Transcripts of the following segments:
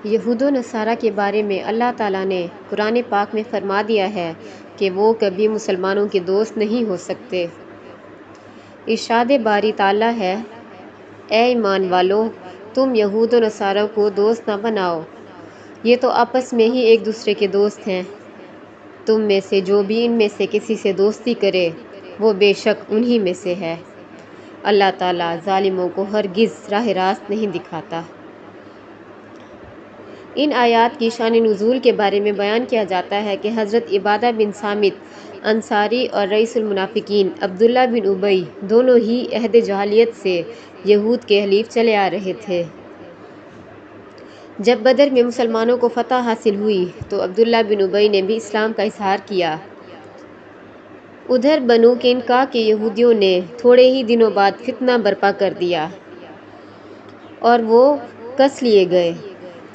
یہود و نصارہ کے بارے میں اللہ تعالیٰ نے قرآن پاک میں فرما دیا ہے کہ وہ کبھی مسلمانوں کے دوست نہیں ہو سکتے۔ ارشاد باری تعالیٰ ہے، اے ایمان والو، تم یہود و نصارہ کو دوست نہ بناؤ، یہ تو آپس میں ہی ایک دوسرے کے دوست ہیں۔ تم میں سے جو بھی ان میں سے کسی سے دوستی کرے وہ بے شک انہی میں سے ہے۔ اللہ تعالیٰ ظالموں کو ہرگز راہ راست نہیں دکھاتا۔ ان آیات کی شان نزول کے بارے میں بیان کیا جاتا ہے کہ حضرت عبادہ بن صامت انصاری اور رئیس المنافقین عبداللہ بن ابی دونوں ہی عہد جاہلیت سے یہود کے حلیف چلے آ رہے تھے۔ جب بدر میں مسلمانوں کو فتح حاصل ہوئی تو عبداللہ بن ابی نے بھی اسلام کا اظہار کیا۔ ادھر بنو قینقاع کے یہودیوں نے تھوڑے ہی دنوں بعد فتنہ برپا کر دیا اور وہ کس لیے گئے،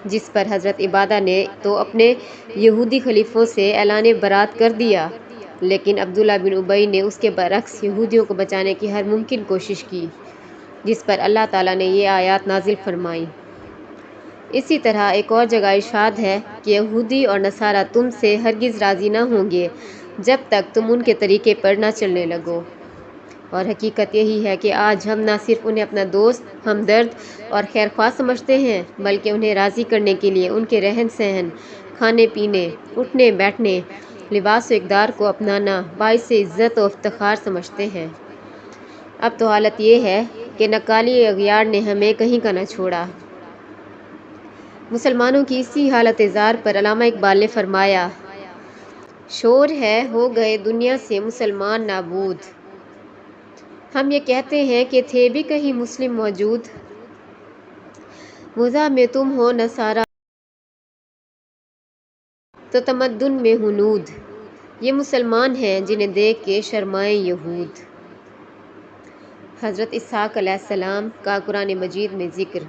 جس پر حضرت عبادہ نے تو اپنے یہودی خلیفوں سے اعلان برات کر دیا، لیکن عبداللہ بن ابی نے اس کے برعکس یہودیوں کو بچانے کی ہر ممکن کوشش کی، جس پر اللہ تعالیٰ نے یہ آیات نازل فرمائیں۔ اسی طرح ایک اور جگہ ارشاد ہے کہ یہودی اور نصارہ تم سے ہرگز راضی نہ ہوں گے جب تک تم ان کے طریقے پر نہ چلنے لگو۔ اور حقیقت یہی ہے کہ آج ہم نہ صرف انہیں اپنا دوست، ہمدرد اور خیرخواہ سمجھتے ہیں بلکہ انہیں راضی کرنے کے لیے ان کے رہن سہن، کھانے پینے، اٹھنے بیٹھنے، لباس و اقدار کو اپنانا باعث عزت و افتخار سمجھتے ہیں۔ اب تو حالت یہ ہے کہ نکالی اغیار نے ہمیں کہیں کا نہ چھوڑا۔ مسلمانوں کی اسی حالت زار پر علامہ اقبال نے فرمایا، شور ہے ہو گئے دنیا سے مسلمان نابود، ہم یہ کہتے ہیں کہ تھے بھی کہیں مسلم موجود، مزاح میں تم ہو نصارہ تو تمدن میں ہنود، یہ مسلمان ہیں جنہیں دیکھ کے شرمائیں یہود۔ حضرت اسحاق علیہ السلام کا قرآن مجید میں ذکر۔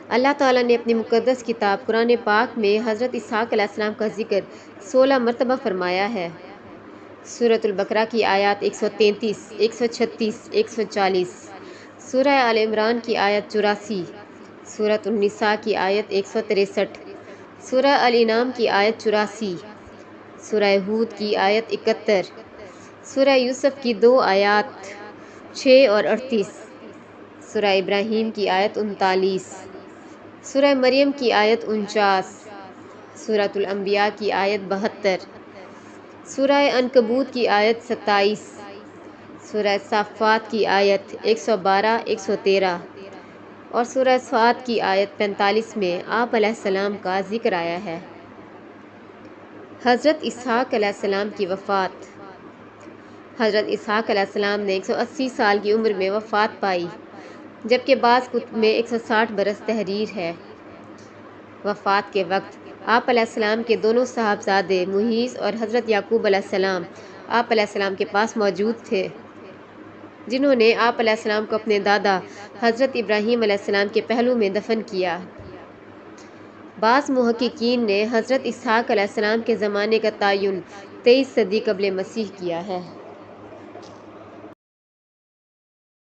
اللہ تعالیٰ نے اپنی مقدس کتاب قرآن پاک میں حضرت اسحاق علیہ السلام کا ذکر 16 مرتبہ فرمایا ہے۔ سورۃ البقرہ کی آیات 133، 136، 140، سورہ آل عمران کی آیت 84، سورۃ النساء کی آیت 163، سورہ الانعام کی آیت 84، سورہ ہود کی آیت 71، سورہ یوسف کی 2 آیات 6 اور 38، سورہ ابراہیم کی آیت 39، سورہ مریم کی آیت 49، سورۃ الانبیاء کی آیت 72، سورہ عنکبوت کی آیت 27، سورہ صافات کی آیت 112، 113 اور سورہ صاد کی آیت 45 میں آپ علیہ السلام کا ذکر آیا ہے۔ حضرت اسحاق علیہ السلام کی وفات۔ حضرت اسحاق علیہ السلام نے 180 سال کی عمر میں وفات پائی، جبکہ بعض کتب میں 160 برس تحریر ہے۔ وفات کے وقت آپ علیہ السلام کے دونوں صاحبزادے محیص اور حضرت یعقوب علیہ السلام آپ علیہ السلام کے پاس موجود تھے، جنہوں نے آپ علیہ السلام کو اپنے دادا حضرت ابراہیم علیہ السلام کے پہلو میں دفن کیا۔ بعض محققین نے حضرت اسحاق علیہ السلام کے زمانے کا تعین 23 صدی قبل مسیح کیا ہے۔